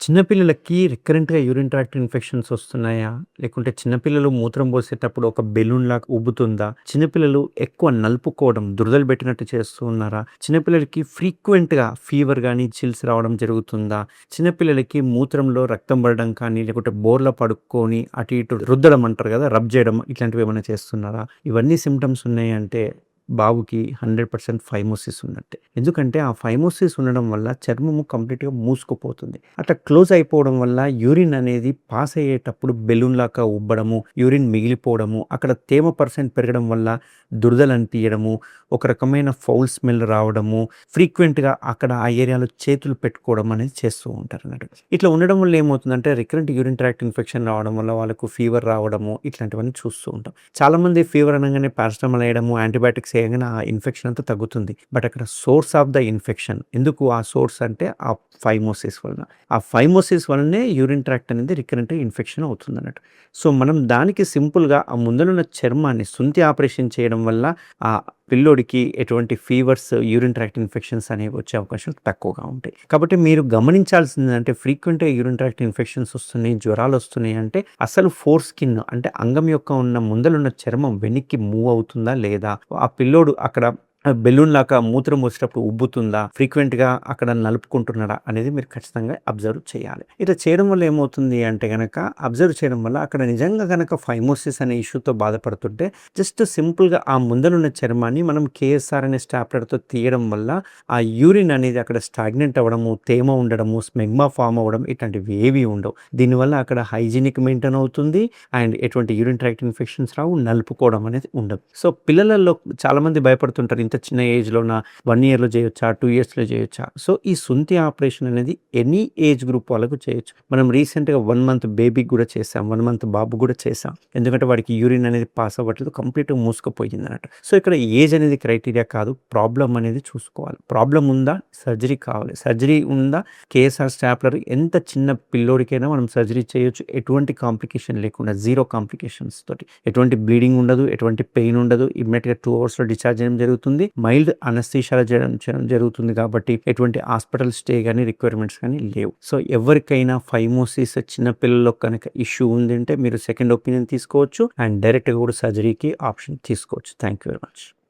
చిన్నపిల్లలకి రికరెంట్‌గా urine tract infections వస్తున్నాయా? లేకుంటే చిన్నపిల్లలు మూత్రం పోసేటప్పుడు ఒక బెలూన్‌లాగా ఉబ్బుతుందా? చిన్నపిల్లలు ఎక్కువ నలుపుకోవడం, దురదలు పెట్టినట్టు చేస్తూ ఉన్నారా? చిన్నపిల్లలకి ఫ్రీక్వెంట్‌గా ఫీవర్ గాని, చిల్స్ రావడం జరుగుతుందా? చిన్నపిల్లలకి మూత్రంలో రక్తం పడడం కానీ, లేకుంటే బోర్ల పడుకొని అటు ఇటు రుద్దడం అంటారు కదా! రబ్ చేయడం ఇట్లాంటివి ఏమైనా చేస్తున్నారా? ఇవన్నీ సింప్టమ్స్ ఉన్నాయంటే బాబుకి 100% ఫైమోసిస్ ఉన్నట్టే. ఎందుకంటే ఆ ఫైమోసిస్ ఉండడం వల్ల చర్మము కంప్లీట్‌గా మూసుకుపోతుంది. అట్లా క్లోజ్ అయిపోవడం వల్ల యూరిన్ అనేది పాస్ అయ్యేటప్పుడు బెలూన్‌లాగా ఉబ్బడము, యూరిన్ మిగిలిపోవడము, అక్కడ తేమ పర్సెంట్ పెరగడం వల్ల దురదలు అనిపియడము, ఒక రకమైన ఫౌల్ స్మెల్ రావడము, ఫ్రీక్వెంట్‌గా అక్కడ ఆ ఏరియాలో చేతులు పెట్టుకోవడం అనేది చేస్తూ ఉంటారన్నట్టు. ఇట్లా ఉండడం వల్ల ఏమవుతుందంటే రికరెంట్ యూరిన్ ట్రాక్ట్ ఇన్ఫెక్షన్ రావడం వల్ల వాళ్ళకు ఫీవర్ రావడము ఇట్లాంటివన్నీ చూస్తూ ఉంటాం. చాలామంది ఫీవర్ అనంగానే పారాసిటమాల్ వేయడము, యాంటీబయాటిక్స్ ఏయంగానే ఆ ఇన్ఫెక్షన్ అంతా తగ్గుతుంది. బట్ అక్కడ సోర్స్ ఆఫ్ ద ఇన్ఫెక్షన్ ఎందుకు ఆ సోర్స్ అంటే ఆ ఫైమోసిస్ వలన. ఆ ఫైమోసిస్ వలనే యూరిన్ ట్రాక్ట్ అనేది రికరెంట్‌గా ఇన్ఫెక్షన్ అవుతుందన్నట్టు. సో, మనం దానికి సింపుల్‌గా ఆ ముందలున్న చర్మాన్ని సుంతి ఆపరేషన్ చేయడం వల్ల ఆ పిల్లోడికి ఎటువంటి ఫీవర్స్, యూరిన్ ట్రాక్ట్ ఇన్ఫెక్షన్స్ అనేవి వచ్చే అవకాశాలు తక్కువగా ఉంటాయి. కాబట్టి మీరు గమనించాల్సిందేంటంటే ఫ్రీక్వెంట్‌గా యూరిన్ ట్రాక్ట్ ఇన్ఫెక్షన్స్ వస్తున్నాయి, జ్వరాలొస్తున్నాయి అంటే అసలు ఫోర్ స్కిన్ అంటే అంగం యొక్క ఉన్న ముందలున్న చర్మం వెనక్కి మూవ్ అవుతుందా లేదా? ఆ పిల్లోడు అక్కడ బెలూన్‌లాగా మూత్రం వచ్చేటప్పుడు ఉబ్బుతుందా? ఫ్రీక్వెంట్‌గా అక్కడ నలుపుకుంటున్నాడా? అనేది మీరు ఖచ్చితంగా అబ్జర్వ్ చేయాలి. ఇట్లా చేయడం వల్ల ఏమవుతుంది అంటే గనక అబ్జర్వ్ చేయడం వల్ల అక్కడ నిజంగా గనక ఫైమోసిస్ అనే ఇష్యూతో బాధపడుతుంటే జస్ట్ సింపుల్‌గా ఆ ముందలున్న చర్మాన్ని మనం కేఎస్ఆర్ అనే స్టాప్లర్‌తో తీయడం వల్ల ఆ యూరిన్ అనేది అక్కడ స్టాగ్నెంట్ అవ్వడము, తేమ ఉండడము, స్మెగ్మా ఫార్మ్ అవ్వడం ఇట్లాంటివి ఏవి ఉండవు. దీనివల్ల అక్కడ హైజీనిక్ మెయింటైన్ అవుతుంది. అండ్ ఎటువంటి యూరిన్ ట్రాక్ట్ ఇన్ఫెక్షన్స్ రావు. నలుపుకోవడం అనేది ఉండదు. సో, పిల్లలలో చాలామంది భయపడుతుంటారు. ఇంత చిన్న ఏజ్‌లోనా 1 ఇయర్‌లో చేయొచ్చా? 2 ఇయర్స్‌లో చేయొచ్చా? సో, ఈ సుంతి ఆపరేషన్ అనేది ఎనీ ఏజ్ గ్రూప్ వాళ్ళకు చేయొచ్చు. మనం రీసెంట్‌గా 1 మంత్ బేబీకి గూడా చేసాం. 1 మంత్ బాబుకి గూడా చేసాం. ఎందుకంటే వాడికి యూరిన్ అనేది పాస్ అవ్వట్లేదు. కంప్లీట్‌గా మూసుకుపోయిందన్నట్టు. సో, ఇక్కడ ఏజ్ అనేది క్రైటీరియా కాదు. ప్రాబ్లమ్ అనేది చూసుకోవాలి. ప్రాబ్లమ్ ఉందా? సర్జరీ కావాలి. సర్జరీ ఉందా? కేఎస్ఆర్ స్టాప్లర్ ఎంత చిన్న పిల్లోడికైనా మనం సర్జరీ చేయొచ్చు. ఎటువంటి కాంప్లికేషన్ లేకుండా జీరో కాంప్లికేషన్స్ తోటి. ఎటువంటి బ్లీడింగ్ ఉండదు. ఎటువంటి పెయిన్ ఉండదు. ఇమ్మీడియేట్‌గా 2 అవర్స్‌లో డిశ్చార్జ్ చేయడం జరుగుతుంది. మైల్డ్ అనస్థీషియాలో చేయడం జరుగుతుంది కాబట్టి ఎటువంటి హాస్పిటల్ స్టే గాని, రిక్వైర్మెంట్స్ గాని లేవు. సో, ఎవరికైనా ఫైమోసిస్ చిన్న పిల్లల్లో కనుక ఇష్యూ ఉందంటే మీరు సెకండ్ ఒపీనియన్ తీసుకోవచ్చు. అండ్ డైరెక్ట్‌గా కూడా సర్జరీకి ఆప్షన్ తీసుకోవచ్చు. Thank you very much.